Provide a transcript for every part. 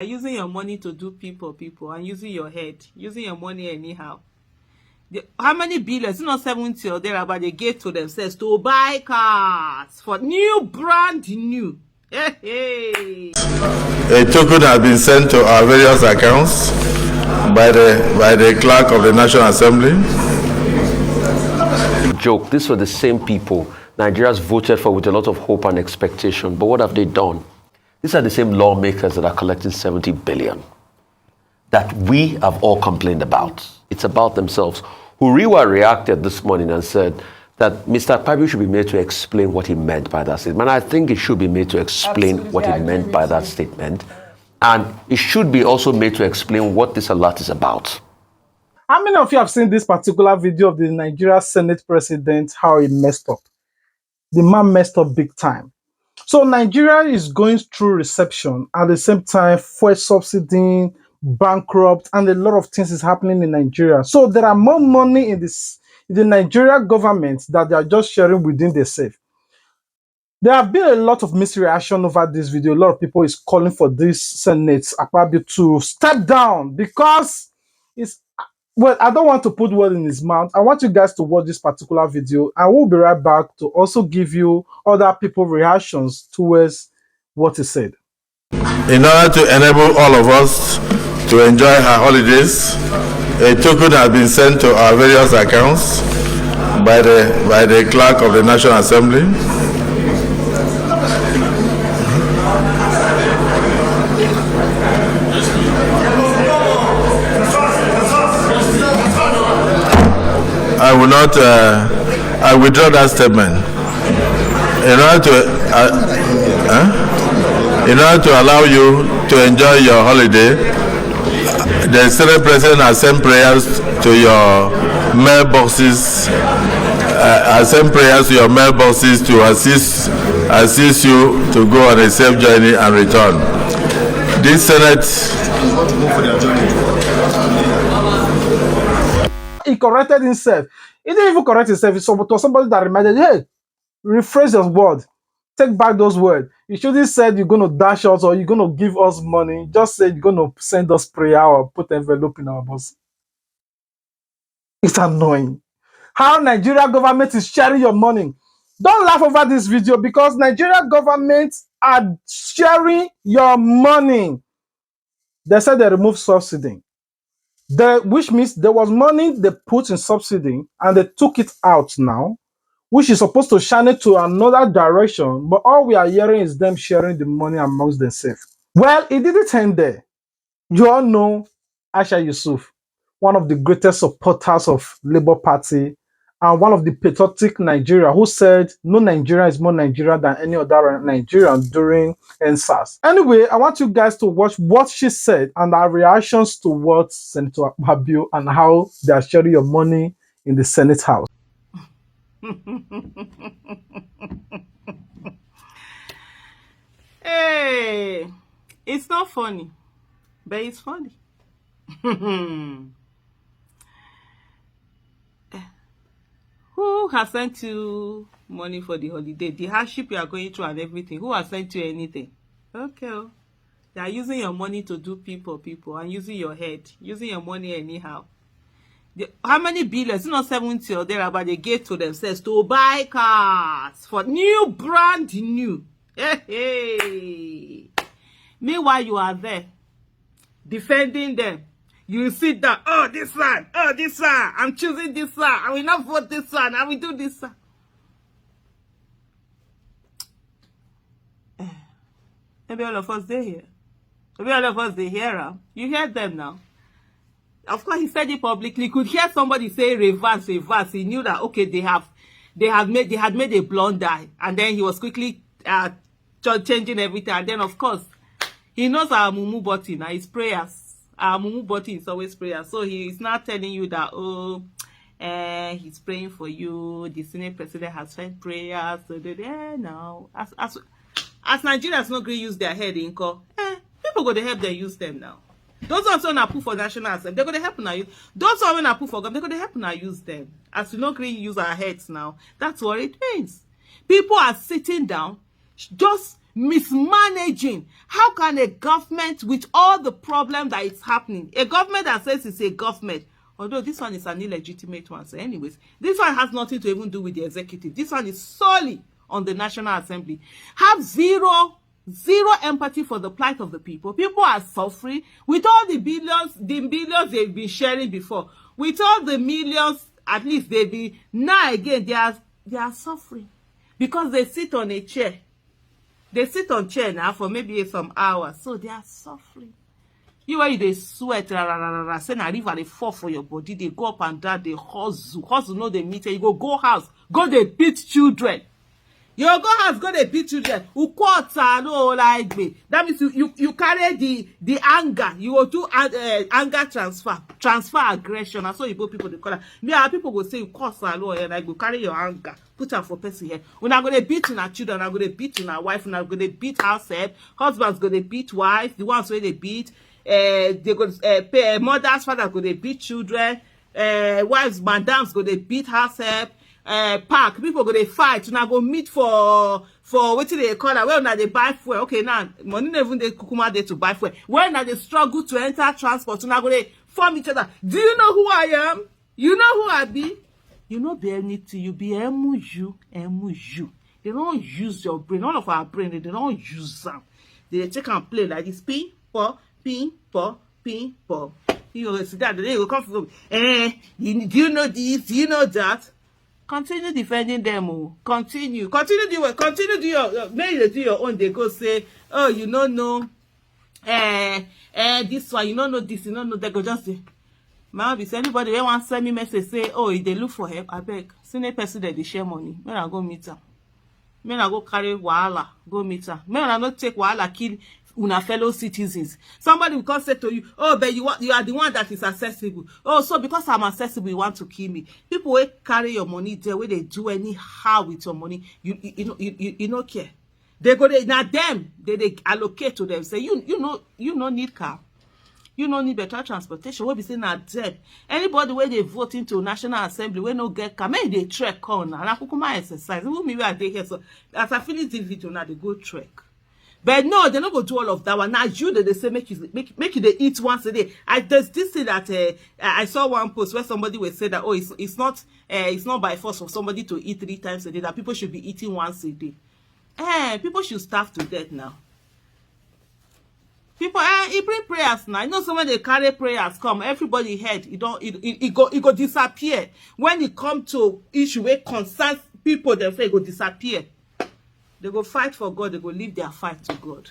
Using your money to do people and using your head, using your money anyhow. How many billions? It's not 70 or thereabout they gave to themselves to buy cars for new, brand new. Hey. A token has been sent to our various accounts by the clerk of the National Assembly. Joke, these were the same people Nigerians voted for with a lot of hope and expectation. But what have they done? These are the same lawmakers that are collecting 70 billion that we have all complained about. It's about themselves. Huriwa reacted this morning and said that Mr. Akpabio should be made to explain what he meant by that statement. I think he should be made to explain what he meant by that statement. And it should be also made to explain what this alert is about. How many of you have seen this particular video of the Nigeria Senate president, how he messed up? The man messed up big time. So Nigeria is going through recession at the same time, fuel subsidy, bankrupt, and a lot of things is happening in Nigeria. So there are more money in the Nigeria government that they are just sharing within themselves. There have been a lot of misreaction over this video. A lot of people is calling for this Senate Akpabio to step down because it's, well, I don't want to put word in his mouth. I want you guys to watch this particular video. I will be right back to also give you other people's reactions towards what he said. In order to enable all of us to enjoy our holidays, a token has been sent to our various accounts by the clerk of the National Assembly. I will not. I withdraw that statement. In order to allow you to enjoy your holiday, the Senate President has sent prayers to your mailboxes. Has sent prayers to your mailboxes to assist you to go on a safe journey and return. This Senate. He corrected himself. He didn't even correct himself. It was somebody that reminded, hey, rephrase your word. Take back those words. You shouldn't said you're going to dash us or you're going to give us money. Just say you're going to send us prayer or put envelope in our box. It's annoying. How Nigeria government is sharing your money. Don't laugh over this video because Nigeria government are sharing your money. They said they removed subsidy. Which means there was money they put in subsidy and they took it out now, which is supposed to channel to another direction. But all we are hearing is them sharing the money amongst themselves. Well, it didn't end there. You all know Aisha Yusuf, one of the greatest supporters of Labour Party and one of the patriotic Nigeria who said no Nigeria is more Nigeria than any other Nigerian during NSAS. Anyway, I want you guys to watch what she said and our reactions towards Senator Akpabio and how they are sharing your money in the Senate House. Hey, it's not funny, but it's funny. Who has sent you money for the holiday? The hardship you are going through and everything. Who has sent you anything? Okay. They are using your money to do people and using your head, using your money anyhow. How many billions? It's not 70 or thereabout they gave to themselves to buy cars for new, brand new. Hey. Meanwhile, you are there defending them. You sit down, oh, this one, I'm choosing this one, I will not vote this one, I will do this one. Maybe all of us they hear. Maybe all of us they hear. You hear them now. Of course, he said it publicly. You could hear somebody say reverse. He knew that okay, they had made a blunder, and then he was quickly changing everything. And then of course, he knows our mumu button, his prayers. Our mumu button is always prayer. So he is not telling you that, oh, he's praying for you. The Senate president has sent prayers. So now, as Nigerians not going to use their head in call, people go to help them use them now. Those also not put for national assembly, they're going to help now use. Those who are not put for government, they're going to help now use them. As we not going to use our heads now, that's what it means. People are sitting down, just mismanaging. How can a government, with all the problem that is happening, a government that says it's a government, although this one is an illegitimate one, so anyways, this one has nothing to even do with the executive. This one is solely on the National Assembly. Have zero empathy for the plight of the people. People are suffering with all the billions they've been sharing before. With all the millions, at least they've been, now again, they are suffering because they sit on a chair. They sit on chair now for maybe some hours, so they are suffering. You where they sweat, say na river they fall for your body, they go up and down, they hustle, no they meet, you go house, go they beat children. You go house, go they beat children. That means you carry the anger, you go do anger transfer aggression. And so you people they call it. Yeah, people go say you cause and I go carry your anger, put her for person here. When I go to beat your children, I go to beat your wife, and I go to beat herself. Husbands go to beat wife, the ones where they beat. They go pay mothers, father go they beat children. Wives, madams go they beat herself. Park people go they fight. Now go meet for what they call that. Well, now they buy fuel. Okay, now money never they kukuma there to buy fuel. Well, now they struggle to enter transport. Now go they form each other. Do you know who I am? You know who I be? You know be anything. You be emu. They don't use your brain. All of our brain they don't use them. They take and play like this. Ping pong. You know, see that they will come from. Do you know this? Do you know that? Continue defending them. Oh. Continue do your maybe do your own. They go say, oh, you don't know, this one, you don't know this, you don't know that. Go just say, man, if anybody they want send me message say, oh, if they look for help, I beg, send a person that they share money. When I go meet her, when I go carry wahala, go meet her. When I not take wahala, kill una fellow citizens. Somebody will come say to you, oh, but you are the one that is accessible. Oh, so because I'm accessible, you want to kill me. People will carry your money there, where they do anyhow with your money. You don't care. They go there, now them, they allocate to them. Say, you don't need car. You don't need better transportation. What be saying at them? Anybody where they vote into National Assembly, where no get car, maybe they trek on and I could come exercise. Who me where they here? So as I finish this video now, they go trek. But no, they're not going to do all of that one. Now you they say make you they eat once a day. There's this thing that I saw one post where somebody would say that it's not by force for somebody to eat 3 times a day, that people should be eating once a day. People should starve to death now. People he bring prayers now. You know, so when they carry prayers come, everybody head it go disappear. When it come to issue where concerns people, they say it go disappear. They go fight for God. They go leave their fight to God.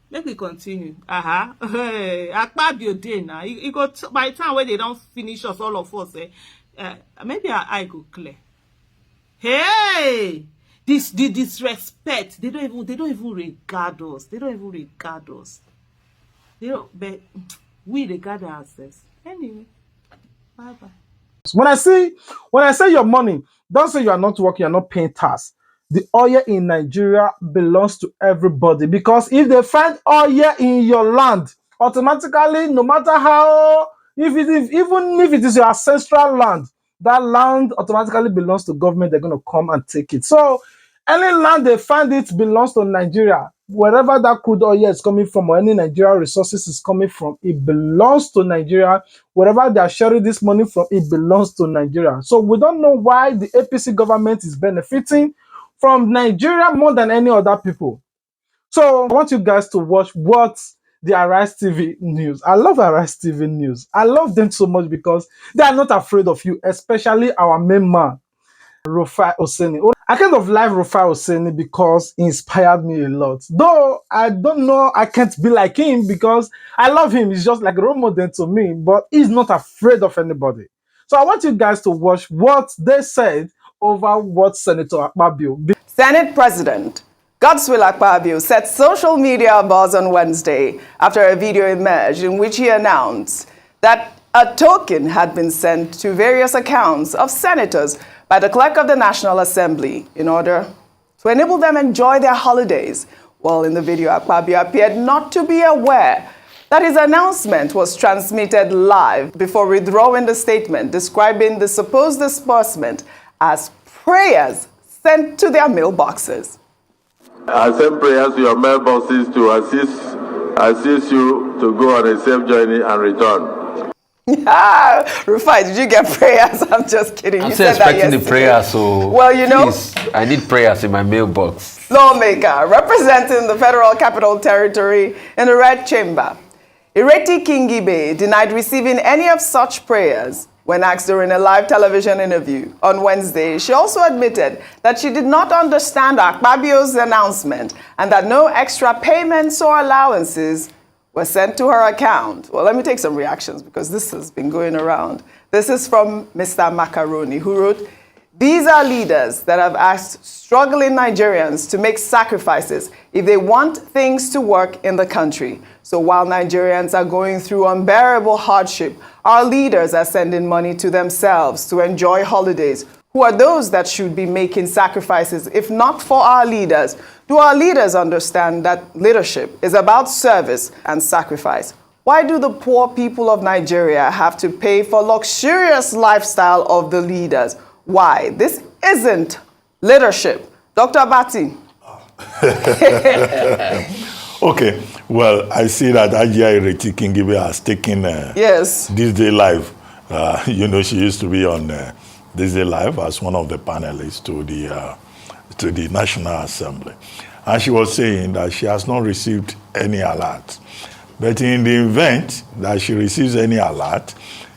Let me continue. Akpabio day now. It go by the time when they don't finish us, all of us. Maybe our eye go clear. Hey, the disrespect. They don't even regard us. They don't even regard us. But we regard ourselves. Anyway, bye bye. When I say your money, don't say you are not working, you are not paying tax. The oil in Nigeria belongs to everybody, because if they find oil in your land, automatically, no matter how, even if it is your ancestral land, that land automatically belongs to government. They're going to come and take it. So any land they find it belongs to Nigeria. Wherever that crude oil is coming from, or any Nigerian resources is coming from, it belongs to Nigeria. Wherever they are sharing this money from, it belongs to Nigeria. So we don't know why the APC government is benefiting from Nigeria more than any other people. So I want you guys to watch what the Arise TV news. I love Arise TV news. I love them so much because they are not afraid of you, especially our main man, Rufai Oseni. I kind of like Rufai Oseni because he inspired me a lot. Though I don't know, I can't be like him because I love him. He's just like a role model to me, but he's not afraid of anybody. So I want you guys to watch what they said over what Senator Akpabio. Senate President Godswill Akpabio set social media abuzz on Wednesday after a video emerged in which he announced that a token had been sent to various accounts of senators by the clerk of the National Assembly in order to enable them enjoy their holidays. Well, in the video, Akpabio appeared not to be aware that his announcement was transmitted live before withdrawing the statement describing the supposed disbursement as prayers sent to their mailboxes. I send prayers to your mailboxes to assist you to go on a safe journey and return. Rufai, did you get prayers? I'm just kidding. I'm You still said that expecting the yesterday. prayers, so Well, you know, please, I need prayers in my mailbox. Lawmaker representing the Federal Capital Territory in the Red Chamber, Ireti Kingibe denied receiving any of such prayers. When asked during a live television interview on Wednesday, she also admitted that she did not understand Akpabio's announcement and that no extra payments or allowances were sent to her account. Well, let me take some reactions because this has been going around. This is from Mr. Macaroni, who wrote, "These are leaders that have asked struggling Nigerians to make sacrifices if they want things to work in the country. So while Nigerians are going through unbearable hardship, our leaders are sending money to themselves to enjoy holidays. Who are those that should be making sacrifices if not for our leaders? Do our leaders understand that leadership is about service and sacrifice? Why do the poor people of Nigeria have to pay for luxurious lifestyle of the leaders? Why? This isn't leadership." Dr. Bati. Okay, well, I see that Ajia Ireti Kingibe has taken Yes. This Day Live. You know, she used to be on This Day Live as one of the panelists to the National Assembly. And she was saying that she has not received any alert. But in the event that she receives any alert,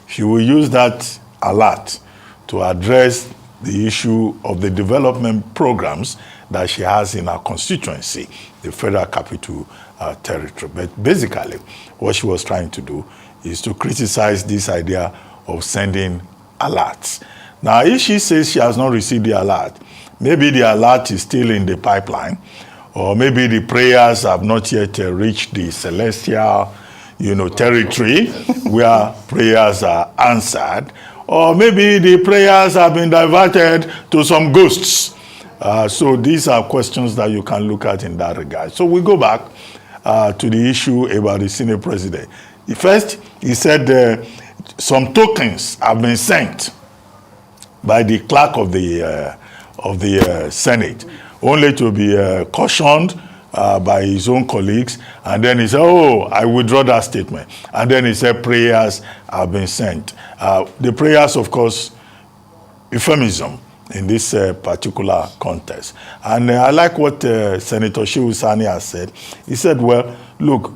she will use that alert to address the issue of the development programs that she has in her constituency, the Federal Capital Territory. But basically, what she was trying to do is to criticize this idea of sending alerts. Now, if she says she has not received the alert, maybe the alert is still in the pipeline, or maybe the prayers have not yet reached the celestial, territory where prayers are answered, or maybe the prayers have been diverted to some ghosts. So these are questions that you can look at in that regard. So we go back to the issue about the Senate president. First, he said some tokens have been sent by the clerk of the Senate, only to be cautioned by his own colleagues. And then he said, "Oh, I withdraw that statement." And then he said prayers have been sent. The prayers, of course, euphemism in this particular context. And I like what Senator Shehu Sani has said. He said, well, look,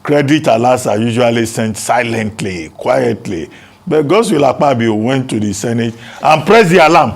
credit alerts are usually sent silently, quietly. But Godswill Akpabio went to the Senate and pressed the alarm.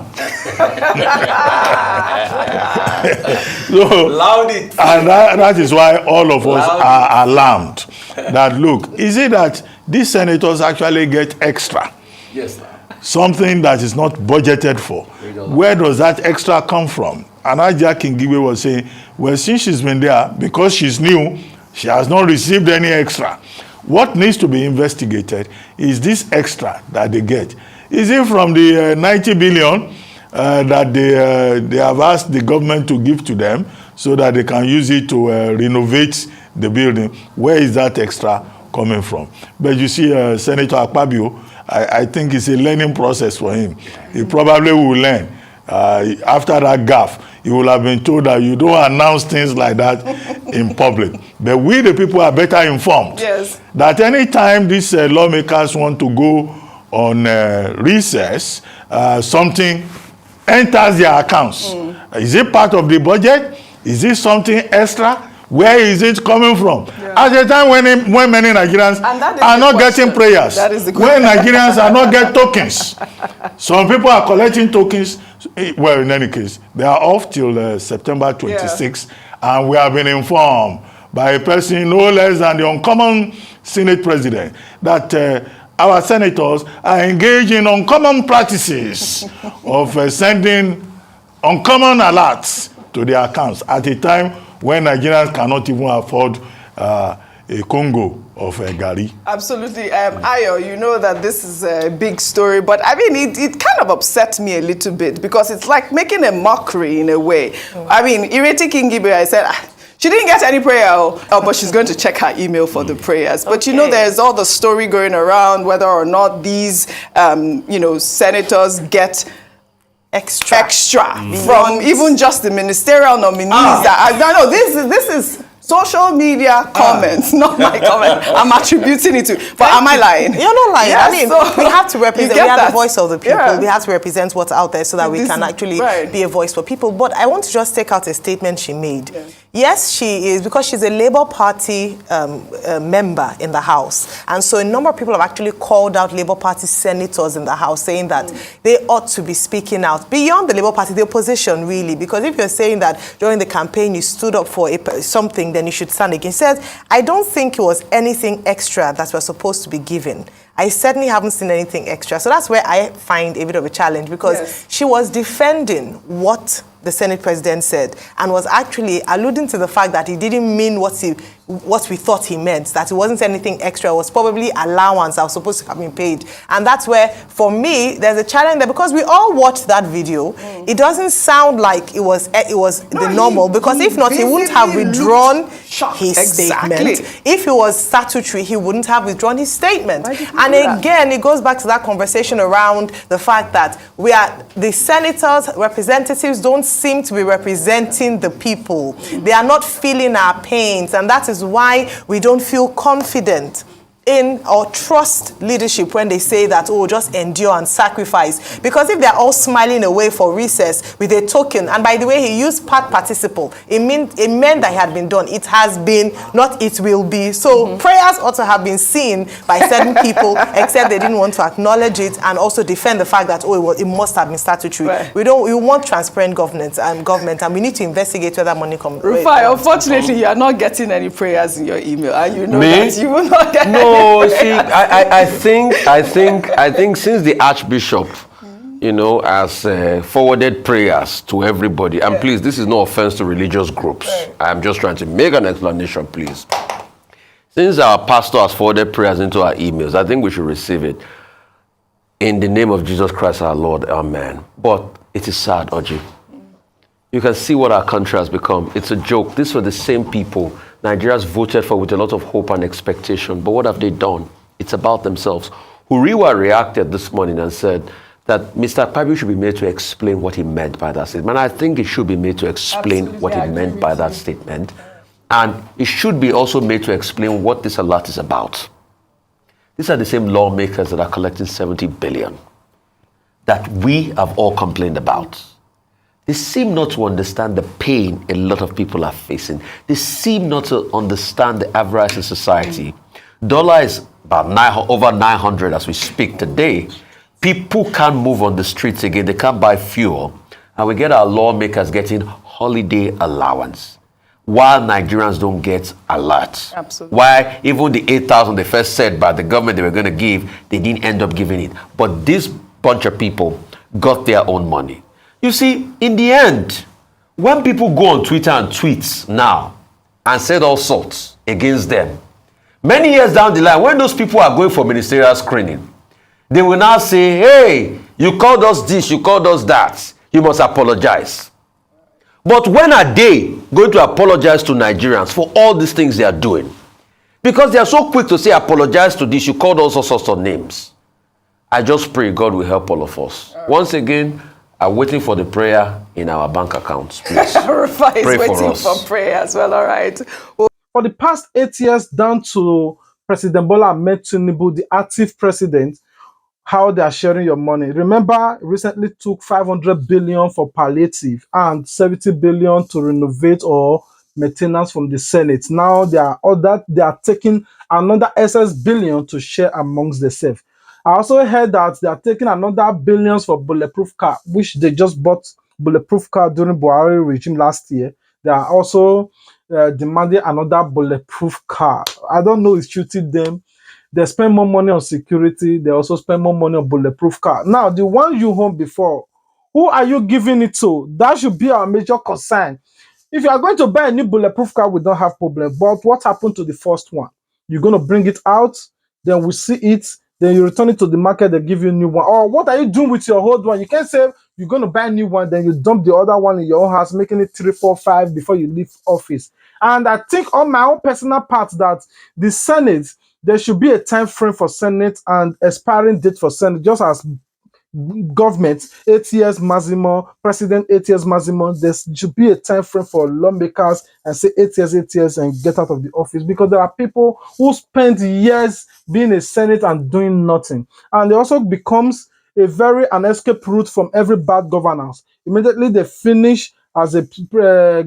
So, Loud it. and that is why all of us are alarmed. That, look, is it that these senators actually get extra? Yes, sir. Something that is not budgeted for. Where does that extra come from? And Ajia Kingibe was saying, well, since she's been there, because she's new, she has not received any extra. What needs to be investigated is this extra that they get. Is it from the 90 billion that they have asked the government to give to them so that they can use it to renovate the building? Where is that extra coming from? But you see, Senator Akpabio, I think it's a learning process for him. He probably will learn. After that gaffe, he will have been told that you don't announce things like that in public. But we, the people, are better informed. Yes. That any time these lawmakers want to go on recess, something enters their accounts. Is it part of the budget? Is it something extra? Where is it coming from? Yeah. At a time when many Nigerians are not getting prayers, when Nigerians are not getting tokens. Some people are collecting tokens. Well, in any case, they are off till September 26th, and we have been informed by a person no less than the uncommon Senate president that our senators are engaged in uncommon practices of sending uncommon alerts to their accounts at a time when Nigerians cannot even afford a Congo of Gari. Absolutely. Ayo, you know that this is a big story, but I mean, it kind of upset me a little bit because it's like making a mockery in a way. I mean, Ireti Kingibe, I said, she didn't get any prayer, but she's going to check her email for the prayers. But you know, there's all the story going around whether or not these, senators get extra from even just the ministerial nominees. That I know this is social media comments, not my comment. I'm attributing it to. But am I lying? You're not lying. Yes, I mean, so we have to represent. We are that. the voice of the people. Yeah. We have to represent what's out there so that we can actually be a voice for people. But I want to just take out a statement she made. Yeah. Yes, she is, because she's a Labour Party member in the House. And so a number of people have actually called out Labour Party senators in the House, saying that they ought to be speaking out beyond the Labour Party, the opposition, really. Because if you're saying that during the campaign you stood up for something, then you should stand against. She says, I don't think it was anything extra that we're supposed to be given. I certainly haven't seen anything extra. So that's where I find a bit of a challenge, because she was defending what the Senate president said and was actually alluding to the fact that he didn't mean what we thought he meant, that it wasn't anything extra. It was probably allowance that was supposed to have been paid. And that's where, for me, there's a challenge there, because we all watched that video. It doesn't sound like it was the normal, because if not, he wouldn't have withdrawn his statement. If it was statutory, he wouldn't have withdrawn his statement. And again, it goes back to that conversation around the fact that the senators, representatives don't seem to be representing the people. They are not feeling our pains, and that is why we don't feel confident in or trust leadership when they say that, oh, just endure and sacrifice. Because if they're all smiling away for recess with a token, and by the way, he used part participle, it meant that it had been done. It has been, not it will be. So prayers ought to have been seen by certain people, except they didn't want to acknowledge it and also defend the fact that, oh, it must have been statutory. Right. We want transparent government, and we need to investigate where that money comes from. Rufai, unfortunately, you are not getting any prayers in your email, and you know Me? that you will not get No. Oh, see, I think since the Archbishop, has forwarded prayers to everybody, and please, this is no offense to religious groups. I'm just trying to make an explanation, please. Since our pastor has forwarded prayers into our emails, I think we should receive it. In the name of Jesus Christ our Lord, amen. But it is sad, Oji. You can see what our country has become. It's a joke. These were the same people Nigerians voted for with a lot of hope and expectation. But what have they done? It's about themselves. Uriwa reacted this morning and said that Mr. Akpabio should be made to explain what he meant by that statement. And I think he should be made to explain what he meant by that statement. And he should be also made to explain what this alert is about. These are the same lawmakers that are collecting 70 billion that we have all complained about. They seem not to understand the pain a lot of people are facing. They seem not to understand the avarice in society. Dollar is about over 900 as we speak today. People can't move on the streets again. They can't buy fuel. And we get our lawmakers getting holiday allowance, while Nigerians don't get alert. Absolutely. Why even the 8,000 they first said by the government they were going to give, they didn't end up giving it. But this bunch of people got their own money. You see, in the end, when people go on Twitter and tweet now and said all sorts against them, many years down the line, when those people are going for ministerial screening, they will now say, hey, you called us this, you called us that, you must apologize. But when are they going to apologize to Nigerians for all these things they are doing? Because they are so quick to say, apologize to this, you called us all sorts of names. I just pray God will help all of us. Once again, I'm waiting for the prayer in our bank accounts, please. Rufai is Pray for waiting us. for prayer as well, all right. For the past 8 years, down to President Bola Ahmed Tinubu, the active president, how they are sharing your money. Remember, recently took 500 billion for palliative and 70 billion to renovate or maintenance from the Senate. Now they are taking another excess billion to share amongst themselves. I also heard that they are taking another billions for bulletproof car, which they just bought bulletproof car during Buhari regime last year. They are also demanding another bulletproof car. I don't know, it's shooting them. They spend more money on security. They also spend more money on bulletproof car. Now, the one you owned before, who are you giving it to? That should be our major concern. If you are going to buy a new bulletproof car, we don't have problem. But what happened to the first one? You're going to bring it out, then we see it, then you return it to the market, they give you a new one. Or what are you doing with your old one? You can't say you're going to buy a new one, then you dump the other one in your own house, making it 3, 4, 5 before you leave office. And I think on my own personal part that the Senate, there should be a time frame for Senate and expiring date for Senate, just as government 8 years maximum, president 8 years maximum. There should be a time frame for lawmakers and say 8 years and get out of the office, because there are people who spend years being a senate and doing nothing, and it also becomes a very an escape route from every bad governance. Immediately they finish as a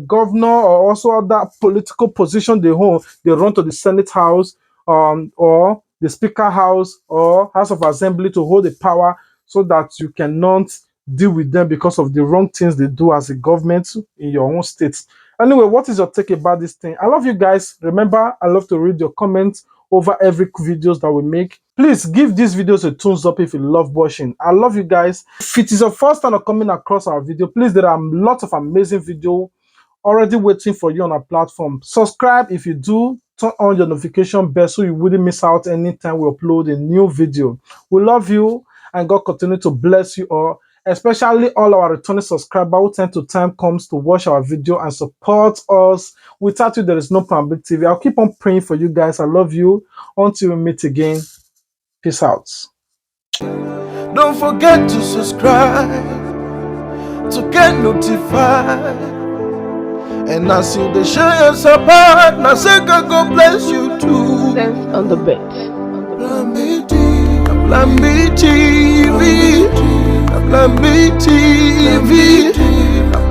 governor or also other political position they hold, they run to the Senate House or the Speaker House or House of Assembly to hold the power, so that you cannot deal with them because of the wrong things they do as a government in your own state. Anyway, what is your take about this thing? I love you guys. Remember, I love to read your comments over every videos that we make. Please give these videos a thumbs up if you love watching. I love you guys. If it is your first time of coming across our video, please, there are lots of amazing videos already waiting for you on our platform. Subscribe if you do. Turn on your notification bell so you wouldn't miss out anytime we upload a new video. We love you, and God continue to bless you all, especially all our returning subscribers who time to time comes to watch our video and support us. Without you, there is no Plan B TV. I'll keep on praying for you guys. I love you. Until we meet again. Peace out. Don't forget to subscribe to get notified. And as you they show your support, now say God bless you too. Sense on the bed. Plan B TV, Plan B TV,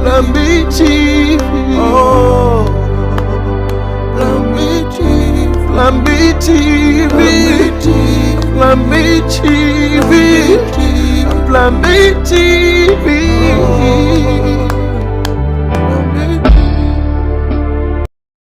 Plan B TV. Oh, Plan B TV, Plan B TV, Plan B TV, Plan B TV.